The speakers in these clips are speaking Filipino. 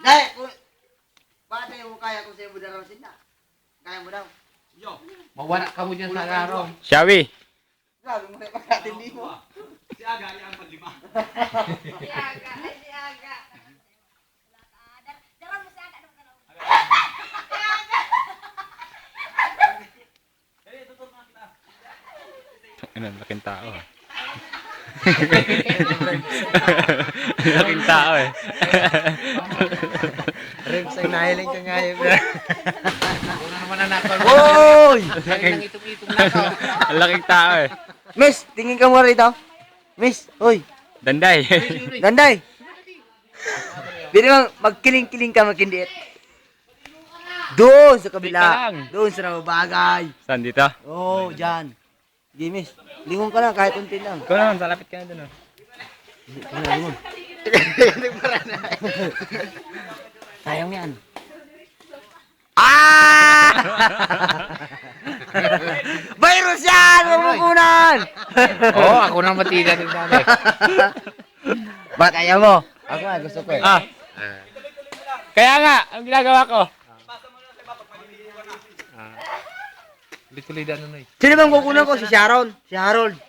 Dahil, bakit mo kaya kung sa'yo mo daw sila? Kaya mo daw? Mawala ka mo dyan sa araw. Shawi. Grabe mo na yung pagkatindi mo. Si Aga, yan ang lima. Si Aga, ay si Aga. Dawan mo si Aga, dawan ka na. Ano, laking tao. Laking tao eh. Rips, ay nahiling ka ngayon. Una naman na nakal. Hoy! Kaya nang itong-itong nakaw. Ang laking tao eh. Miss, tingin ka muna rito. Miss, hoy. Danday. Danday. Bili mo, magkiling-kiling ka, magkindiit. Doon sa Tika kabila. lang. Doon sa bagay. Saan dito? Oo, dyan. Sige, miss. Lingon ka lang, kahit unti lang. Ikaw naman, salapit ka na dun. Oh. Lingon. Sayang yan. Ah! Virus yan! Mamukunan! Oo, ako nang matida din dati. Ba't ayaw mo? Ako nga, gusto ko eh. Ah. Kaya nga, ang ginagawa ko. Lituloy na nun eh. Sino bang kukunan ko? Si Sharon? Si Harold?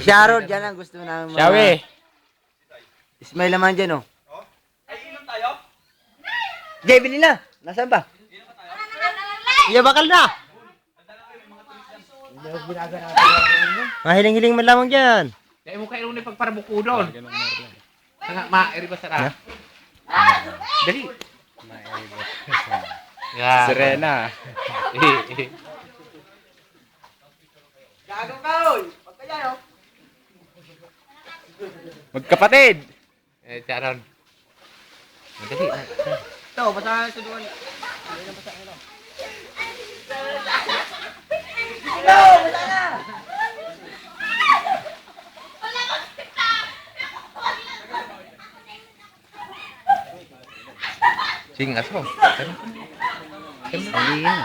Si Harold, yan ang gusto namin mga... Shawi. Ismail naman dyan, oh. Ay, inom tayo? Jay, bili na. Nasaan ba? Iya, bakal na. Mahiling-hiling man lamang dyan. Kaya mo kayo nung pagparabuko doon. Mairi ba sa Dali. Yan. Serena. Gago ka, oy. Pagka dyan, oh. Magkapatid. Charon. Madali. Ito, basta sa duwan. Hello, basta na. Singas mo. Ang iyan.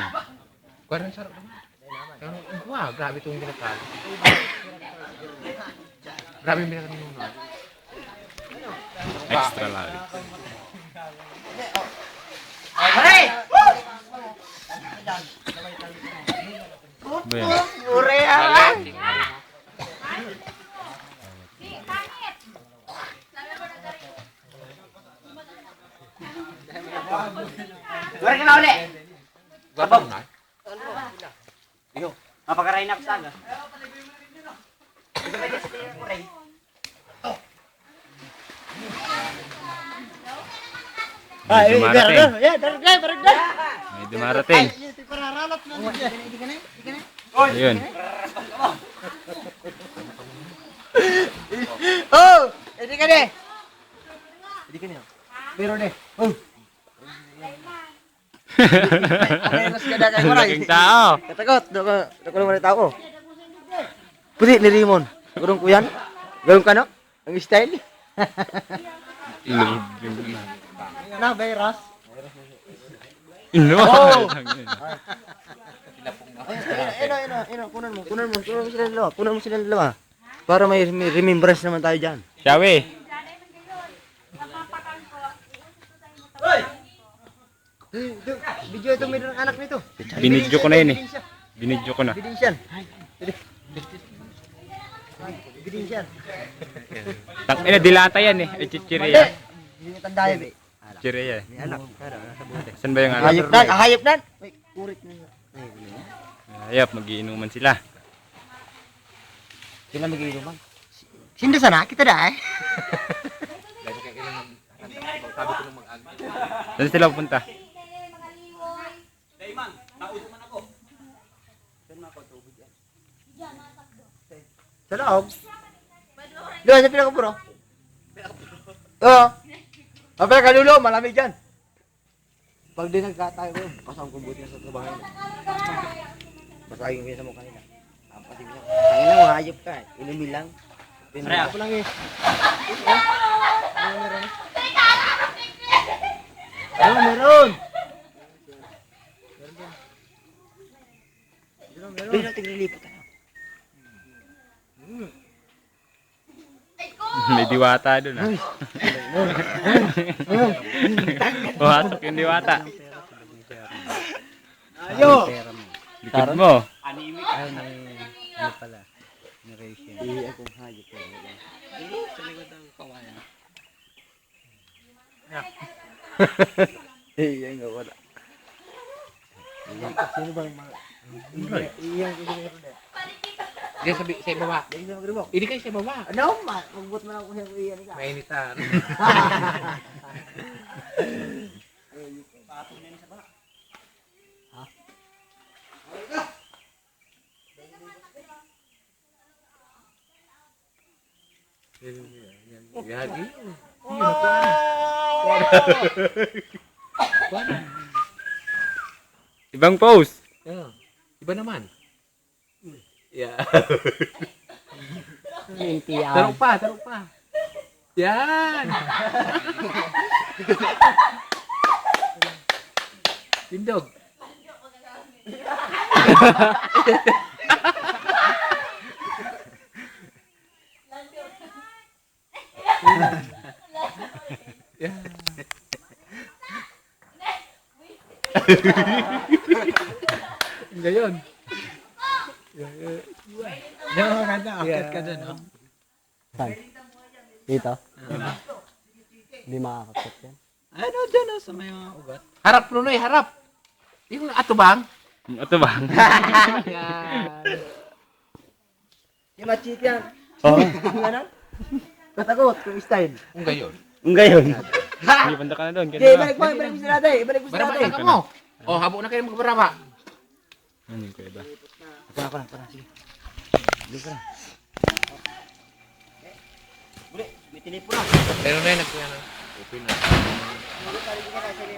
Kuwaran sarap naman. Wah, grabe itong binakal. Grabe yung binakal nung mga. Extra large. Hey! Ba yan? Ure, ah! Ure ka na uli! Gabang na. Mapakarain ako sa aga. May dumarating. Ya, daragay. May dumarating. Ayun. Oh, hindi ka de. Hindi ka niya. Pero de. Oh. Ang laking tao. Katakot, dako naman ang tao. Pwede ni Rimon. Gurong ko yan. Gawin ka no? Ang style. Na, virus. No. Oh! Kunan mo sila dalawa. Para may remembrance naman tayo dyan. Shawi. Video ito may anak nito. Binidyo ko na yun eh. Binidyo ko na. Ebidensyan. Ebidensyan. Tangina, dilata yan eh. Ay, chichireya. Hindi niya tandaan eh. Chichireya eh. May anak. Pero nasa buti. Saan ba yung anak? Hayop na, hayop na. Uy, kurit na. Ayop, magiinuman sila. Sila mag-iinuman. Sinda sana, kita da eh. Saan sila pupunta? Dayman, nauso man ako. Sa loob. Doon, sa pinakaburo. Oo. Ang pinakalulo, malamig dyan. Pag di nagkatayo ko, kasama kong buti sa trabaho. Masagin ko yun sa mukha nila. Ang pati ko. Tangin na, hayop ka. Inumin lang. Pinaka ko lang eh. Ano meron? Ano meron? Meron. Meron natin nilipot tayo. May diwata dun ah. Pumasok yung diwata. Ayo! Likod mo. Eh, yan nga wala. Sino bang mga... Iyan ko din rin. Diyan sa ibaba. Yan sa magribok. Hindi kayo sa ibaba. Ano? Magbut man ako siya ko iyan ka. Mainitan. Yagi. Ibang pose. Iba naman. Yeah. Intiyan. Tarok pa. Yan. Tindog. Ngayon. Yan ang maganda. Akit ka dun, no? Saan? Dito? Hindi makakakit yan. Ano dyan oh, sa may mga ugat? Harap, Nunoy, harap. Yung atubang. Ito ba? Yan. Yung machit yan. Oo. Ano? Katagot, kung style. Kung gayon. Ang gayon. Hindi banda ka na doon. Okay, ibalik mo sa natin. Ibalik mo sa Baraba natin. ka mo. O, habo na kayo magbaraba. Ano yung kuya ba? Ako na. Sige. Bilis na. Buli, may tinipo na. Pero na yun, nagkuya na. Open na. Balik ka na. Sige,